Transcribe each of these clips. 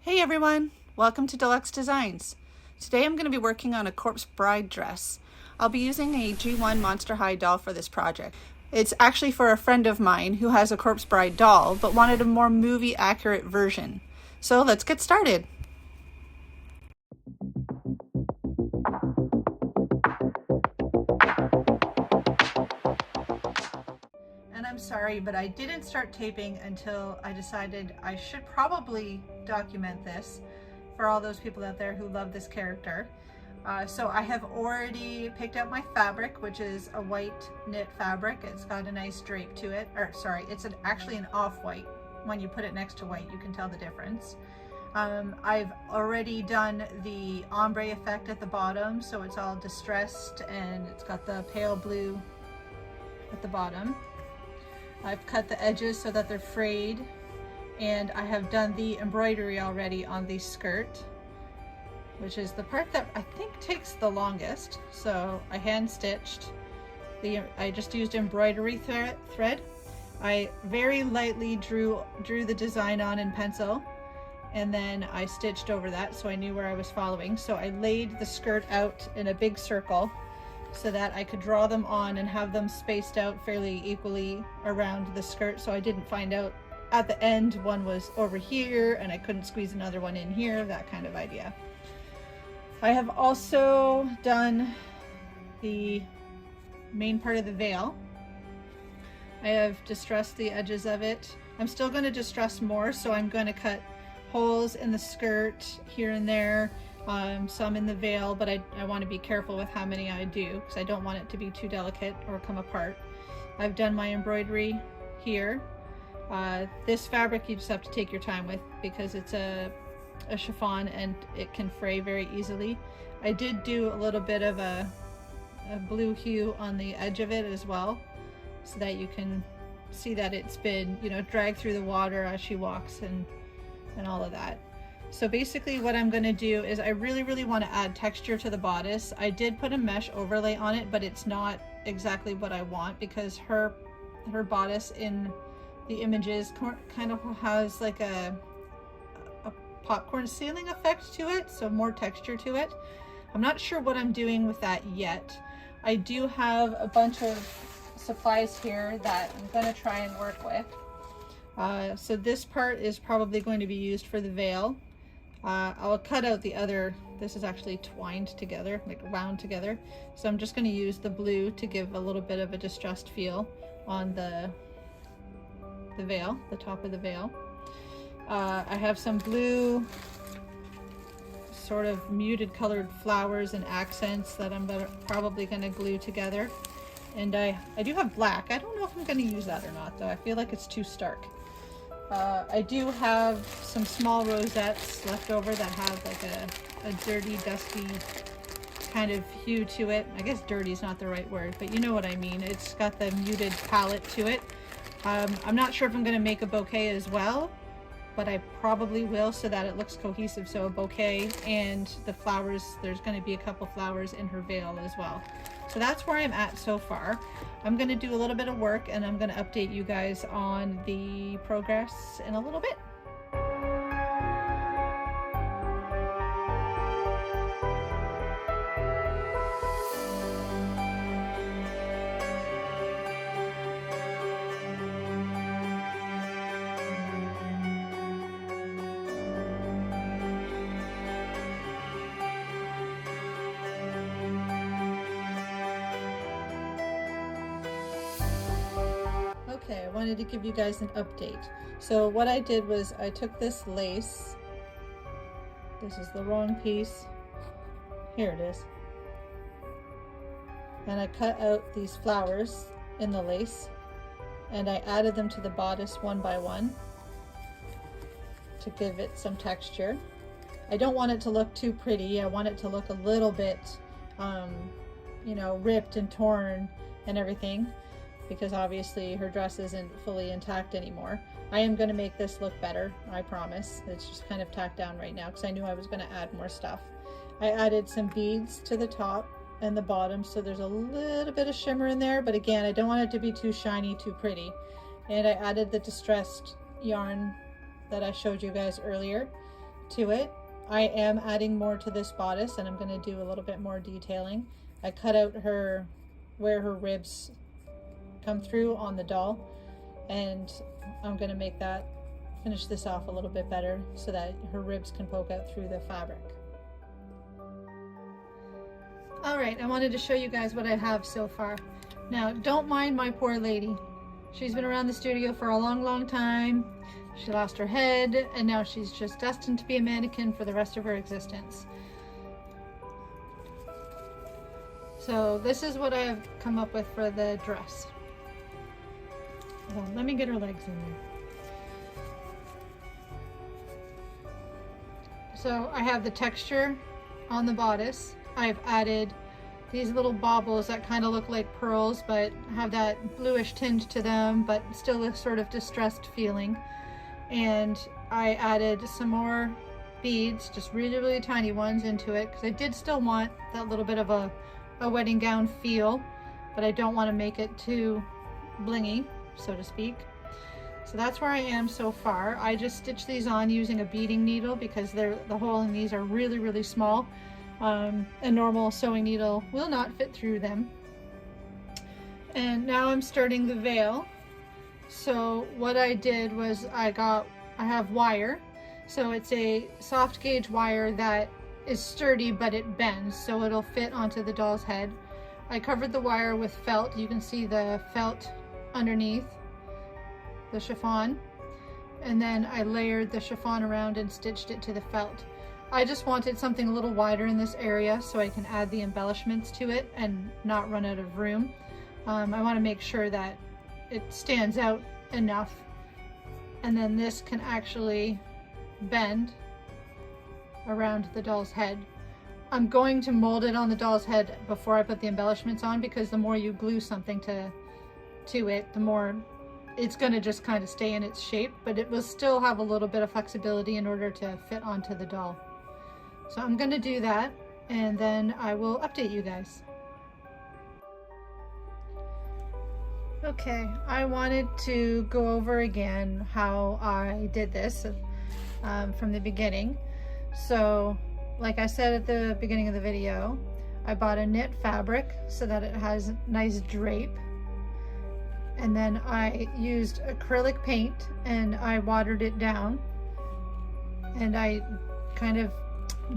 Hey everyone, welcome to Deluxe Designs. Today I'm going to be working on a corpse bride dress. I'll be using a G1 Monster High doll for this project. It's actually for a friend of mine who has a corpse bride doll but wanted a more movie accurate version. So let's get started. And I'm sorry, but I didn't start taping until I decided I should probably document this for all those people out there who love this character. So I have already picked out my fabric, which is a white knit fabric. It's got a nice drape to it, or sorry, it's actually an off-white. When you put it next to white, you can tell the difference. I've already done the ombre effect at the bottom, so it's all distressed and it's got the pale blue at the bottom. I've cut the edges so that they're frayed, and I have done the embroidery already on the skirt, which is the part that I think takes the longest. So I hand stitched. I just used embroidery thread. I very lightly drew the design on in pencil, and then I stitched over that so I knew where I was following. So I laid the skirt out in a big circle so that I could draw them on and have them spaced out fairly equally around the skirt, so I didn't find out at the end one was over here and I couldn't squeeze another one in here, that kind of idea. I have also done the main part of the veil. I have distressed the edges of it. I'm still going to distress more, so I'm going to cut holes in the skirt here and there, some in the veil, but I want to be careful with how many I do because I don't want it to be too delicate or come apart. I've done my embroidery here. This fabric you just have to take your time with because it's a chiffon and it can fray very easily. I did do a little bit of a blue hue on the edge of it as well, so that you can see that it's been, dragged through the water as she walks and all of that. So basically what I'm going to do is I really want to add texture to the bodice. I did put a mesh overlay on it, but it's not exactly what I want because her bodice in the images kind of has like a popcorn ceiling effect to it, so more texture to it. I'm not sure what I'm doing with that yet. I do have a bunch of supplies here that I'm going to try and work with. So this part is probably going to be used for the veil. I'll cut out the other, this is actually twined together, like wound together. So I'm just going to use the blue to give a little bit of a distressed feel on the veil, the top of the veil. I have some blue sort of muted colored flowers and accents that I'm probably going to glue together. And I do have black. I don't know if I'm going to use that or not though. I feel like it's too stark. I do have some small rosettes left over that have like a dirty, dusty kind of hue to it. I guess dirty is not the right word, but you know what I mean. It's got the muted palette to it. I'm not sure if I'm going to make a bouquet as well, but I probably will so that it looks cohesive. So a bouquet and the flowers, there's going to be a couple flowers in her veil as well. So that's where I'm at so far. I'm going to do a little bit of work and I'm going to update you guys on the progress in a little bit. Okay, I wanted to give you guys an update. So what I did was I took this lace, this is the wrong piece, here it is, and I cut out these flowers in the lace and I added them to the bodice one by one to give it some texture. I don't want it to look too pretty. I want it to look a little bit, ripped and torn and everything, because obviously her dress isn't fully intact anymore. I am going to make this look better, I promise. It's just kind of tacked down right now because I knew I was going to add more stuff. I added some beads to the top and the bottom, so there's a little bit of shimmer in there, but again, I don't want it to be too shiny, too pretty. And I added the distressed yarn that I showed you guys earlier to it. I am adding more to this bodice, and I'm going to do a little bit more detailing. I cut out where her ribs come through on the doll, and I'm going to finish this off a little bit better so that her ribs can poke out through the fabric. Alright, I wanted to show you guys what I have so far. Now, don't mind my poor lady. She's been around the studio for a long time. She lost her head, and now she's just destined to be a mannequin for the rest of her existence. So this is what I have come up with for the dress. Hold on, let me get her legs in there. So I have the texture on the bodice. I've added these little baubles that kind of look like pearls but have that bluish tinge to them, but still a sort of distressed feeling. And I added some more beads, just really tiny ones, into it because I did still want that little bit of a wedding gown feel, but I don't want to make it too blingy, so to speak. So that's where I am so far. I just stitched these on using a beading needle because the hole in these are really small. A normal sewing needle will not fit through them. And now I'm starting the veil. So what I did was I have wire. So it's a soft gauge wire that is sturdy, but it bends, so it'll fit onto the doll's head. I covered the wire with felt. You can see the felt underneath the chiffon. And then I layered the chiffon around and stitched it to the felt. I just wanted something a little wider in this area so I can add the embellishments to it and not run out of room. I want to make sure that it stands out enough, and then this can actually bend around the doll's head. I'm going to mold it on the doll's head before I put the embellishments on, because the more you glue something to it, the more it's going to just kind of stay in its shape, but it will still have a little bit of flexibility in order to fit onto the doll. So I'm going to do that, and then I will update you guys. Okay, I wanted to go over again how I did this from the beginning. So like I said at the beginning of the video, I bought a knit fabric so that it has nice drape. And then I used acrylic paint and I watered it down. And I kind of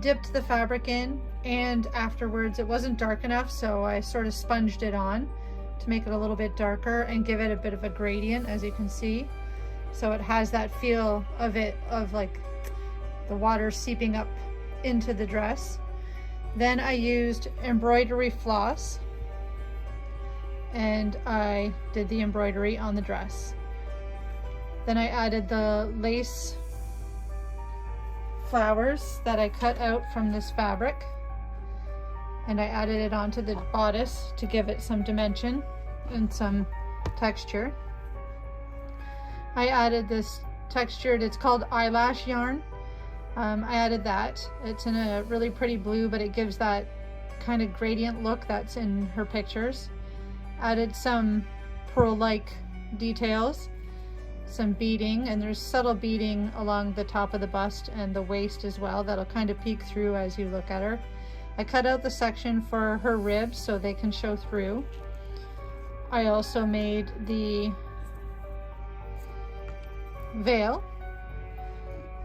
dipped the fabric in, and afterwards it wasn't dark enough, so I sort of sponged it on to make it a little bit darker and give it a bit of a gradient, as you can see. So it has that feel of like the water seeping up into the dress. Then I used embroidery floss and I did the embroidery on the dress. Then I added the lace flowers that I cut out from this fabric, and I added it onto the bodice to give it some dimension and some texture. I added this textured, it's called Eyelash yarn. I added that. It's in a really pretty blue, but it gives that kind of gradient look that's in her pictures. Added some pearl-like details, some beading, and there's subtle beading along the top of the bust and the waist as well that'll kind of peek through as you look at her. I cut out the section for her ribs so they can show through. I also made the veil,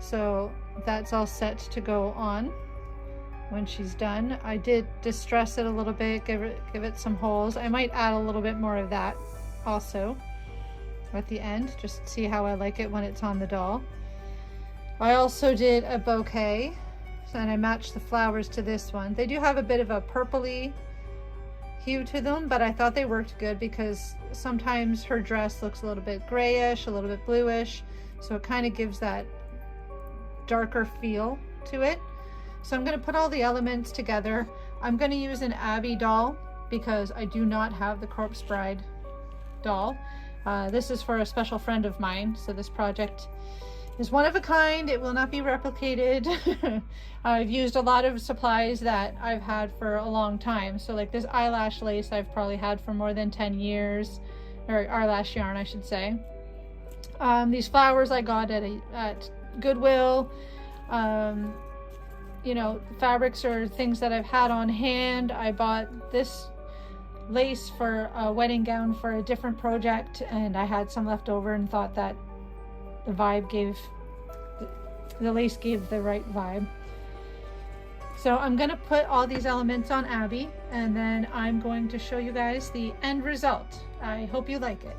so that's all set to go on when she's done. I did distress it a little bit, give it some holes. I might add a little bit more of that also at the end, just see how I like it when it's on the doll. I also did a bouquet, and I matched the flowers to this one. They do have a bit of a purpley hue to them, but I thought they worked good because sometimes her dress looks a little bit grayish, a little bit bluish, so it kind of gives that darker feel to it. So I'm going to put all the elements together. I'm going to use an Abby doll because I do not have the Corpse Bride doll. This is for a special friend of mine, so this project is one of a kind. It will not be replicated. I've used a lot of supplies that I've had for a long time. So like this eyelash lace I've probably had for more than 10 years, or eyelash yarn I should say. These flowers I got at Goodwill. you know, fabrics or things that I've had on hand. I bought this lace for a wedding gown for a different project, and I had some left over and thought that the vibe gave, the lace gave the right vibe. So I'm gonna put all these elements on Abby, and then I'm going to show you guys the end result. I hope you like it.